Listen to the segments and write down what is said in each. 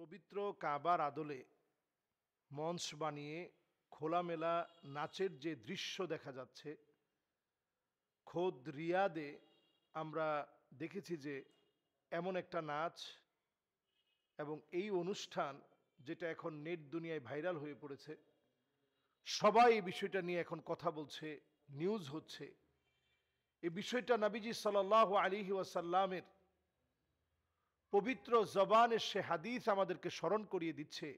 পবিত্র কাবার আদলে মঞ্চ বানিয়ে খোলামেলা নাচের যে দৃশ্য দেখা যাচ্ছে, খোদ রিয়াদে আমরা দেখেছি যে এমন একটা নাচ এবং এই অনুষ্ঠান যেটা এখন নেট দুনিয়ায় ভাইরাল হয়ে পড়েছে, সবাই এই বিষয়টা নিয়ে এখন কথা বলছে, নিউজ হচ্ছে। এই বিষয়টা নবীজি সাল্লাল্লাহু আলাইহি ওয়াসাল্লামের পবিত্র জবানের সে হাদিস আমাদেরকে স্মরণ করিয়ে দিচ্ছে।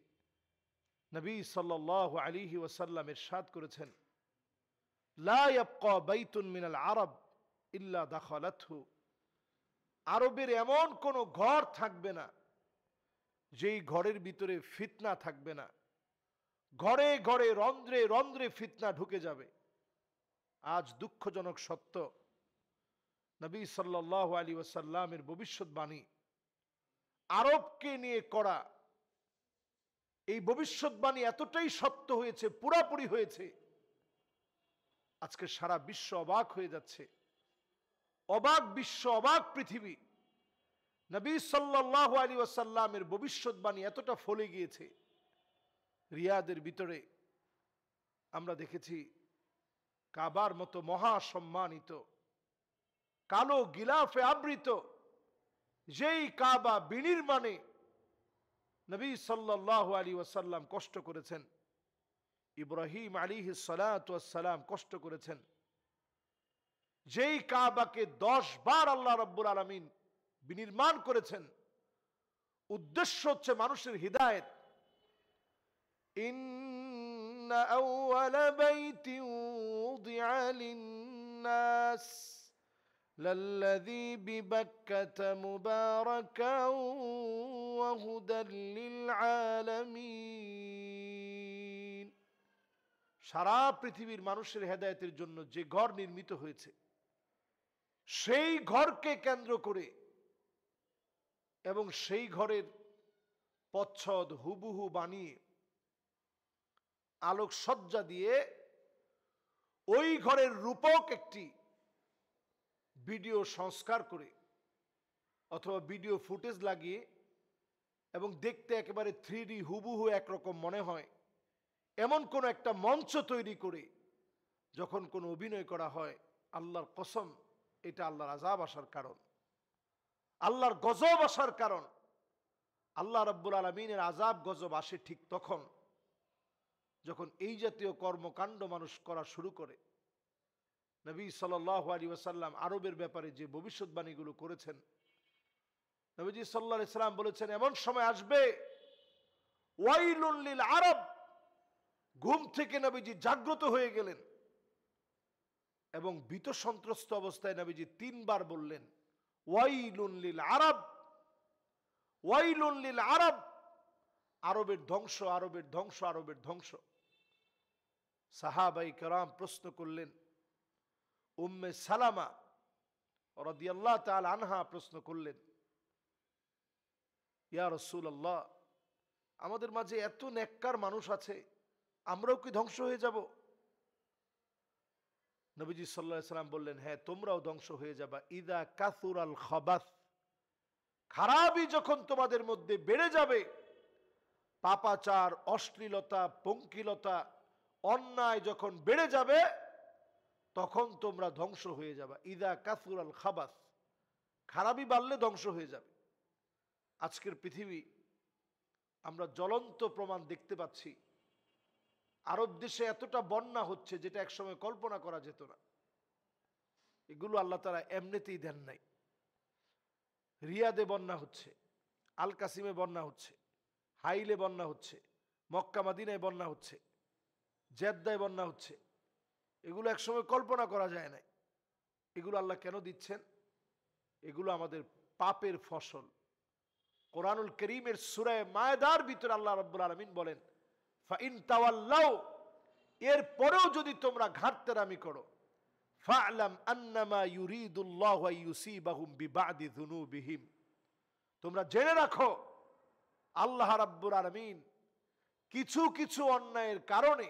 নবী সাল্লাল্লাহু আলাইহি ওয়াসাল্লাম ইরশাদ করেছেন, লা ইয়াবকা বাইতুন মিনাল আরব ইল্লা দাখালাতহু। আরবের এমন কোনো ঘর থাকবে না যেই ঘরের ভিতরে ফিতনা থাকবে না। ঘরে ঘরে রন্ধ্রে রন্ধ্রে ফিতনা ঢুকে যাবে। আজ দুঃখজনক সত্য, নবী সাল্লাল্লাহু আলাইহি ওয়াসাল্লামের ভবিষ্যৎবাণী আরবকে নিয়ে করা এই ভবিষ্যৎবাণী এতটাই সত্য হয়েছে, পুরাপুরি হয়েছে, আজকে সারা বিশ্ব অবাক হয়ে যাচ্ছে। অবাক বিশ্ব, অবাক পৃথিবী। নবী সাল্লাল্লাহু আলাইহি ওয়াসাল্লামের ভবিষ্যৎবাণী এতটা ফলে গিয়েছে। রিয়াদের ভিতরে আমরা দেখেছি কাবার মতো মহা সম্মানিত কালো গিলাফে আবৃত যেই কাবা বিনির্মাণে নবী সাল্লাল্লাহু আলাইহি ওয়াসাল্লাম কষ্ট করেছেন, ইব্রাহিম আলাইহিস সালাতু ওয়াস সালাম কষ্ট করেছেন, যেই কাবাকে 10 বার আল্লাহ রাব্বুল আলামিন বিনির্মাণ করেছেন, উদ্দেশ্য হচ্ছে মানুষের হিদায়াত। ইন্না আউওয়ালা বাইতিন উযিআ লিন-নাস লাল্লাযী বিবাক্কাতা মুবারাকান ওয়া হুদাল লিল আলামিন। সারা পৃথিবীর মানুষের হেদায়েতের জন্য যে ঘর নির্মিত হয়েছে, সেই ঘরকে কেন্দ্র করে এবং সেই ঘরের প্রচ্ছদ হুবহু বানিয়ে আলোকসজ্জা দিয়ে ওই ঘরের রূপক একটি ভিডিও সংস্কার করে অথবা ভিডিও ফুটেজ লাগিয়ে এবং দেখতে একেবারে 3D হুবহু একরকম মনে হয় এমন কোন একটা মঞ্চ তৈরি করে যখন কোনো অভিনয় করা হয়, আল্লাহর কসম এটা আল্লাহর আযাব আসার কারণ, আল্লাহর গজব আসার কারণ। আল্লাহ রাব্বুল আলামিনের আযাব গজব আসে ঠিক তখন যখন এই জাতীয় কর্মকাণ্ড মানুষ করা শুরু করে। নবী সাল্লাল্লাহু আলাইহি ওয়াসাল্লাম আরবের ব্যাপারে যে ভবিষ্যৎবাণীগুলো করেছেন, নবীজি সাল্লাল্লাহু আলাইহি সাল্লাম বলেছেন এমন সময় আসবে ওয়াইলুন লিল আরব। ঘুম থেকে নবীজি জাগ্রত হয়ে গেলেন এবং ভীত সন্ত্রস্ত অবস্থায় নবীজি 3 বার বললেন, ওয়াইলুন লিল আরব, ওয়াইলুন লিল আরব। আরবের ধ্বংস, আরবের ধ্বংস, আরবের ধ্বংস। সাহাবায়ে কেরাম প্রশ্ন করলেন, উম্মে সালামা রাদিয়াল্লাহু তাআলা আনহা প্রশ্ন করলেন, ইয়া রাসূলুল্লাহ, আমাদের মাঝে এত নেককার মানুষ আছে, আমরাও কি ধ্বংস হয়ে যাব? নবীজি সাল্লাল্লাহু আলাইহি সাল্লাম বললেন, হ্যাঁ, তোমরাও ধ্বংস হয়ে যাবা। ইদা কাসুরাল খাবাস, খারাপই যখন তোমাদের মধ্যে বেড়ে যাবে, পাপাচার, অশ্লীলতা, পঙ্কিলতা, অন্যায় যখন বেড়ে যাবে, তখন তোমরা ধ্বংস হয়ে যাবে। ইদা কাসুরাল খাবাস, খারাপই বাড়লে ধ্বংস হয়ে যাবে। আজকের পৃথিবী আমরা জ্বলন্ত প্রমাণ দেখতে পাচ্ছি। আরব দেশে এতটা বন্যা হচ্ছে যেটা একসময় কল্পনা করা যেত না। এগুলো আল্লাহ তাআলা এমনিতেই দেন নাই। রিয়াদে বন্যা হচ্ছে, আল কাসিমে বন্যা হচ্ছে, হাইলে বন্যা হচ্ছে, মক্কা মদিনায় বন্যা হচ্ছে, জেদ্দায় বন্যা হচ্ছে। এগুলো একসময় কল্পনা করা যায় না। এগুলো আল্লাহ কেন দিচ্ছেন? এগুলো আমাদের পাপের ফসল। কোরআনুল কারীমের সূরা মায়েদার ভিতরে আল্লাহ রাব্বুল আলামিন বলেন, ফাইন তাওয়াল্লাউ, এর পরেও যদি তোমরা ঘাটতেরামি করো, ফা'লাম আন্নামা ইউরিদুল্লাহু আইয়ুসিবাহুম বিবাদি যুনুবিহিম, তোমরা জেনে রাখো আল্লাহ রাব্বুল আলামিন কিছু কিছু অন্যায়ের কারণে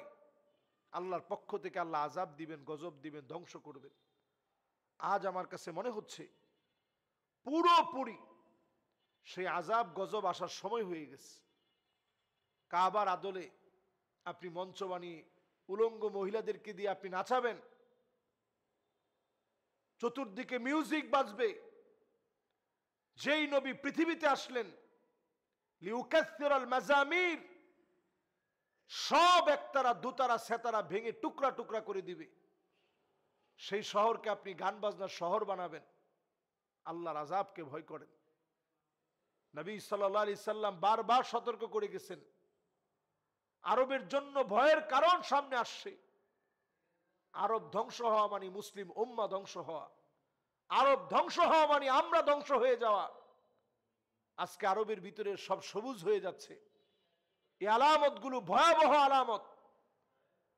আল্লাহর পক্ষ থেকে আল্লাহ আযাব দিবেন, গজব দিবেন, ধ্বংস করবেন। আজ আমার কাছে মনে হচ্ছে পুরোপুরি সেই আযাব গজব আসার সময় হয়ে গেছে। কাবার আদলে আপনি মঞ্চ বানিয়ে উলঙ্গ মহিলাদেরকে দিয়ে আপনি নাচাবেন, চতুর্দিকে মিউজিক বাজবে। যেই নবী পৃথিবীতে আসলেন লিউকাসসিরাল মাজামির, সব একতারা দুতারা সেতারা ভেঙে টুকরা টুকরা করে দিবে, সেই শহরকে আপনি গান বাজনার শহর বানাবেন। আল্লাহর আযাবকে ভয় করেন। নবী সাল্লাল্লাহু আলাইহি সাল্লাম বারবার সতর্ক করে গেছেন, আরবের জন্য ভয়ের কারণ সামনে আসছে। আরব ধ্বংস হওয়া মানে মুসলিম উম্মাহ ধ্বংস হওয়া, আরব ধ্বংস হওয়া মানে আমরা ধ্বংস হয়ে যাওয়া। আজকে আরবের ভিতরে সব সবুজ হয়ে যাচ্ছে। এই আলামতগুলো ভয়াবহ আলামত।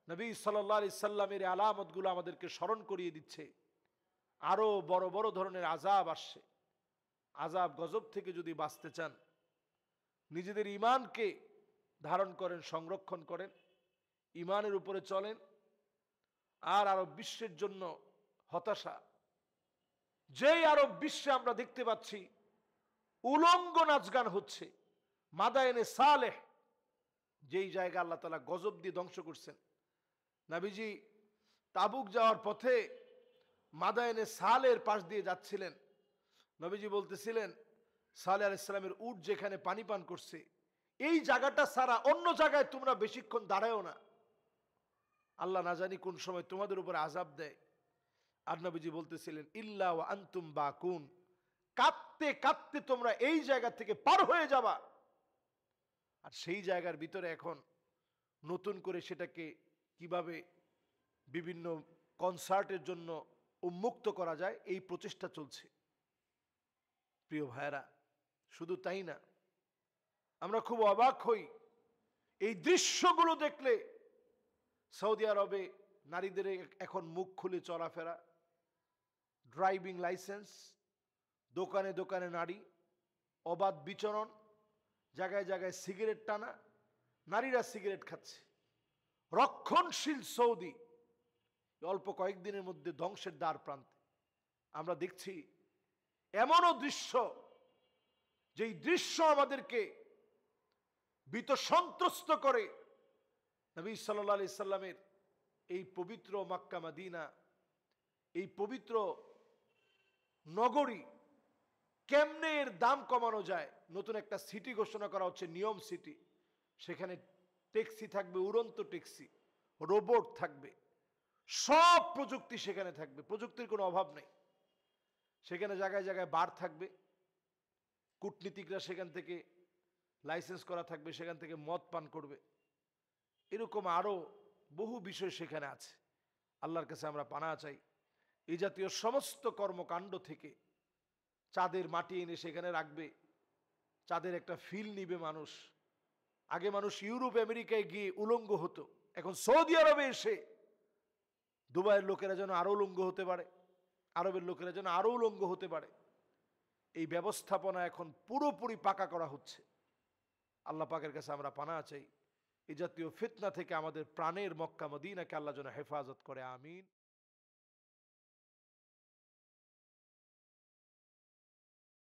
নবী সাল্লাল্লাহু আলাইহি সাল্লামের এই আলামতগুলো আমাদেরকে স্মরণ করিয়ে দিচ্ছে আরো বড় বড় ধরনের আযাব আসছে। আযাব গজব থেকে যদি বাঁচতে চান, নিজেদের ঈমানকে ধারণ করেন, সংরক্ষণ করেন, ঈমানের উপরে চলেন। আর আরব বিশ্বের জন্য হতাশা, যেই আরব বিশ্বে আমরা দেখতে পাচ্ছি উলঙ্গ নাচ গান হচ্ছে। মাদায়েনে সালেহ, যেই জায়গা আল্লাহ তাআলা গজব দিয়ে ধ্বংস করছেন। নবীজি তাবুক যাওয়ার পথে মাদায়েনে সালের পাশ দিয়ে যাচ্ছিলেন। নবীজি বলতেছিলেন, সালেহ আলাইহিস সালামের উট যেখানে পানি পান করছে, এই জায়গাটা ছাড়া অন্য জায়গায় তোমরা বেশিক্ষণ দাঁড়ায়ও না, আল্লাহ না জানি কোন সময় তোমাদের উপর আযাব দেয়। আর নবীজি বলতেছিলেন, ইল্লা ওয়া আনতুম বাকুন, কাঁদতে কাঁদতে তোমরা এই জায়গা থেকে পার হয়ে যাবা। আর সেই জায়গার ভিতরে এখন নতুন করে সেটাকে কিভাবে বিভিন্ন কনসার্টের জন্য উন্মুক্ত করা যায়, এই প্রচেষ্টা চলছে। প্রিয় ভাইরা, শুধু তাই না, আমরা খুব অবাক হই এই দৃশ্যগুলো দেখলে। সৌদি আরবে নারীদের এখন মুখ খুলে চলাফেরা, ড্রাইভিং লাইসেন্স, দোকানে দোকানে নারী, অবাধ বিচরণ, জায়গায় জায়গায় সিগারেট টানা, নারীরা সিগারেট খাচ্ছে। রক্ষণশীল সৌদি অল্প কয়েকদিনের মধ্যে ধ্বংসের দ্বার প্রান্তে। আমরা দেখছি এমনও দৃশ্য, যেই দৃশ্য আমাদেরকে ভীত সন্ত্রস্ত করে। নবী সাল্লাল্লাহু আলাইহি সাল্লামের এই পবিত্র মক্কা মদিনা, এই পবিত্র নগরী, কেমনে এর দাম কমানো যায়। নতুন একটা সিটি ঘোষণা করা হচ্ছে, নিয়ম সিটি। সেখানে ট্যাক্সি থাকবে, উড়ন্ত ট্যাক্সি, রোবট থাকবে, সব প্রযুক্তি সেখানে থাকবে, প্রযুক্তির কোনো অভাব নেই। সেখানে জায়গায় জায়গায় বার থাকবে, কূটনীতিকরা সেখান থেকে লাইসেন্স করা থাকবে, সেখান থেকে মদ পান করবে। এরকম আরো বহু বিষয় সেখানে আছে। আল্লাহর কাছে আমরা পানাহ চাই, এই জাতীয় সমস্ত কর্মকাণ্ড থেকে। চাঁদের মাটি এনে সেখানে রাখবে, চাঁদের একটা ফিল নিবে মানুষ। আগে মানুষ ইউরোপ আমেরিকায় গিয়ে উলঙ্গ হতো, এখন সৌদি আরবে এসে দুবাইয়ের লোকেরা যেন আরো উলঙ্গ হতে পারে, আরবের লোকেরা যেন আরো উলঙ্গ হতে পারে। এই ব্যবস্থাপনা এখন পুরোপুরি পাকা করা হচ্ছে। আল্লাহ পাকের কাছে আমরা পানাহ চাই, এই জাতীয় ফিতনা থেকে আমাদের প্রাণের মক্কা মদিনাকে আল্লাহ যেন হেফাজত করে। আমিন।